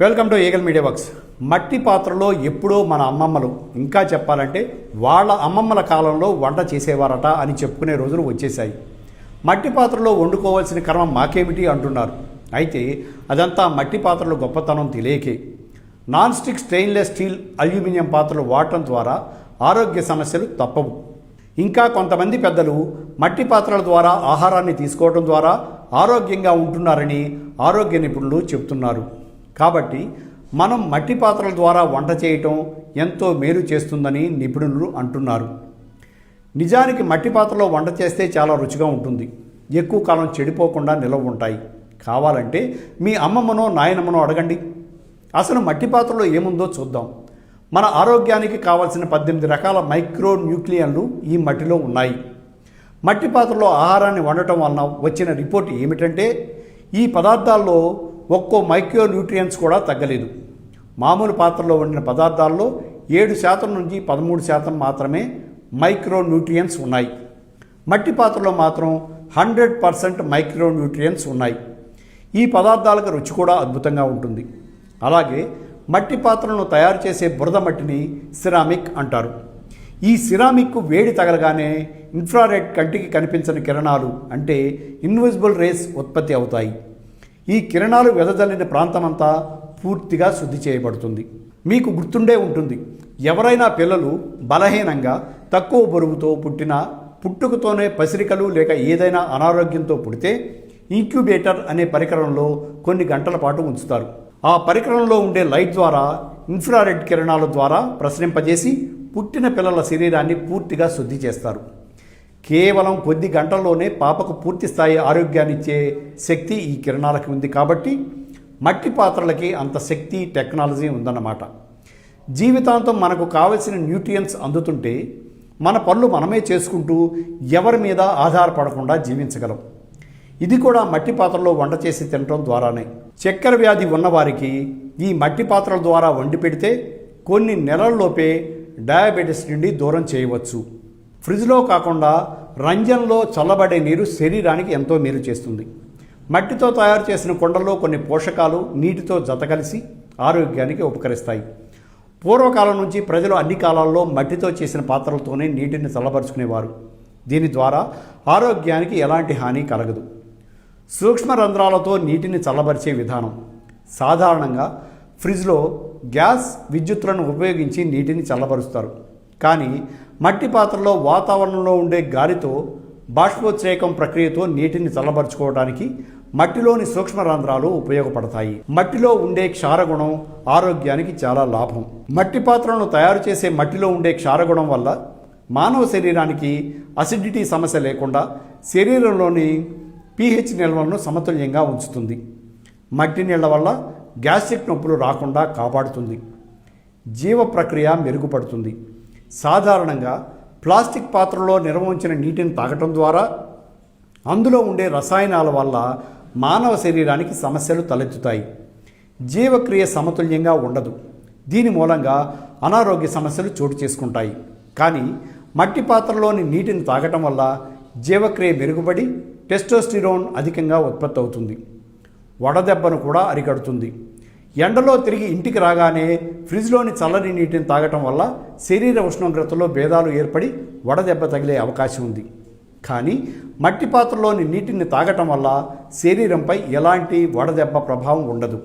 Welcome to eagle media works. మట్టి పాత్రలో ఎప్పుడో మన అమ్మమ్మలు, ఇంకా చెప్పాలంటే వాళ్ళ అమ్మమ్మల కాలంలో వంట చేసేవారట అని చెప్పుకునే రోజులు వచ్చేసాయి. మట్టి పాత్రలో వండుకోవాల్సిన కర్మ మాకేమిటి అంటున్నారు. అయితే అదంతా మట్టి పాత్రలు గొప్పతనం తెలియకే. Non stick stainless steel, aluminium పాత్రలు వాడటం ద్వారా ఆరోగ్య సమస్యలు తప్పవు. ఇంకా కొంతమంది పెద్దలు మట్టి పాత్రల ద్వారా ఆహారాన్ని తీసుకోవడం ద్వారా ఆరోగ్యంగా ఉంటున్నారని ఆరోగ్య నిపుణులు చెబుతున్నారు. కాబట్టి మనం మట్టి పాత్రల ద్వారా వంట చేయటం ఎంతో మేలు చేస్తుందని నిపుణులు అంటున్నారు. నిజానికి మట్టి పాత్రలో వంట చేస్తే చాలా రుచిగా ఉంటుంది. ఎక్కువ కాలం చెడిపోకుండా నిలవ ఉంటాయి. కావాలంటే మీ అమ్మమ్మనో నాయనమ్మనో అడగండి. అసలు మట్టి పాత్రలో ఏముందో చూద్దాం. మన ఆరోగ్యానికి కావాల్సిన 18 రకాల మైక్రో న్యూట్రియన్లు ఈ మట్టిలో ఉన్నాయి. మట్టి పాత్రలో ఆహారాన్ని వండటం వలన వచ్చిన రిపోర్ట్ ఏమిటంటే ఈ పదార్థాల్లో ఒక్కో మైక్రో న్యూట్రియన్స్ కూడా తగ్గలేదు. మామూలు పాత్రలో వండిన పదార్థాల్లో 7% నుంచి 13% మాత్రమే మైక్రో న్యూట్రియన్స్ ఉన్నాయి. మట్టి పాత్రలో మాత్రం 100% మైక్రో న్యూట్రియన్స్ ఉన్నాయి. ఈ పదార్థాలకు రుచి కూడా అద్భుతంగా ఉంటుంది. అలాగే మట్టి పాత్రలను తయారు చేసే బురద మట్టిని సిరామిక్ అంటారు. ఈ సిరామిక్కు వేడి తగలగానే ఇన్ఫ్రారెడ్, కంటికి కనిపించని కిరణాలు అంటే ఇన్విజిబుల్ రేస్ ఉత్పత్తి అవుతాయి. ఈ కిరణాలు వెదజల్లిన ప్రాంతమంతా పూర్తిగా శుద్ధి చేయబడుతుంది. మీకు గుర్తుండే ఉంటుంది, ఎవరైనా పిల్లలు బలహీనంగా తక్కువ బరువుతో పుట్టుకతోనే పసిరికలు లేక ఏదైనా అనారోగ్యంతో పుడితే ఇంక్యుబేటర్ అనే పరికరంలో కొన్ని గంటల పాటు ఉంచుతారు. ఆ పరికరంలో ఉండే లైట్ ద్వారా ఇన్ఫ్రారెడ్ కిరణాల ద్వారా ప్రసరింపజేసి పుట్టిన పిల్లల శరీరాన్ని పూర్తిగా శుద్ధి చేస్తారు. కేవలం కొద్ది గంటల్లోనే పాపకు పూర్తి స్థాయి ఆరోగ్యాన్నిచ్చే శక్తి ఈ కిరణాలకి ఉంది. కాబట్టి మట్టి పాత్రలకి అంత శక్తి, టెక్నాలజీ ఉందన్నమాట. జీవితాంతం మనకు కావలసిన న్యూట్రియన్స్ అందుతుంటే మన పనులు మనమే చేసుకుంటూ ఎవరి మీద ఆధారపడకుండా జీవించగలం. ఇది కూడా మట్టి పాత్రలో వంట చేసి తినటం ద్వారానే. చక్కెర వ్యాధి ఉన్నవారికి ఈ మట్టి పాత్రల ద్వారా వండి పెడితే కొన్ని నెలల్లోపే డయాబెటీస్ నుండి దూరం చేయవచ్చు. ఫ్రిడ్జ్లో కాకుండా రంజన్లో చల్లబడే నీరు శరీరానికి ఎంతో మేలు చేస్తుంది. మట్టితో తయారు చేసిన కుండల్లో కొన్ని పోషకాలు నీటితో జతకలిసి ఆరోగ్యానికి ఉపకరిస్తాయి. పూర్వకాలం నుంచి ప్రజలు అన్ని కాలాల్లో మట్టితో చేసిన పాత్రలతోనే నీటిని చల్లబరుచుకునేవారు. దీని ద్వారా ఆరోగ్యానికి ఎలాంటి హాని కలగదు. సూక్ష్మ రంధ్రాలతో నీటిని చల్లబరిచే విధానం. సాధారణంగా ఫ్రిడ్జ్లో గ్యాస్, విద్యుత్తులను ఉపయోగించి నీటిని చల్లబరుస్తారు. కానీ మట్టి పాత్రలో వాతావరణంలో ఉండే గాలితో బాష్పోత్సేకం ప్రక్రియతో నీటిని చల్లబరుచుకోవడానికి మట్టిలోని సూక్ష్మ రంధ్రాలు ఉపయోగపడతాయి. మట్టిలో ఉండే క్షారగుణం ఆరోగ్యానికి చాలా లాభం. మట్టి పాత్రలను తయారు చేసే మట్టిలో ఉండే క్షారగుణం వల్ల మానవ శరీరానికి అసిడిటీ సమస్య లేకుండా శరీరంలోని pH నిల్వలను సమతుల్యంగా ఉంచుతుంది. మట్టి నీళ్ల వల్ల గ్యాస్ట్రిక్ నొప్పులు రాకుండా కాపాడుతుంది. జీవ ప్రక్రియ మెరుగుపడుతుంది. సాధారణంగా ప్లాస్టిక్ పాత్రలో నిల్వ ఉంచిన నీటిని తాగటం ద్వారా అందులో ఉండే రసాయనాల వల్ల మానవ శరీరానికి సమస్యలు తలెత్తుతాయి. జీవక్రియ సమతుల్యంగా ఉండదు. దీని మూలంగా అనారోగ్య సమస్యలు చోటు చేసుకుంటాయి. కానీ మట్టి పాత్రలోని నీటిని తాగటం వల్ల జీవక్రియ మెరుగుపడి టెస్టోస్టిరోన్ అధికంగా ఉత్పత్తి అవుతుంది. వడదెబ్బను కూడా అరికడుతుంది. ఎండలో తిరిగి ఇంటికి రాగానే ఫ్రిడ్జ్లోని చల్లని నీటిని తాగటం వల్ల శరీర ఉష్ణోగ్రతలో భేదాలు ఏర్పడి వడదెబ్బ తగిలే అవకాశం ఉంది. కానీ మట్టి పాత్రలోని నీటిని తాగటం వల్ల శరీరంపై ఎలాంటి వడదెబ్బ ప్రభావం ఉండదు.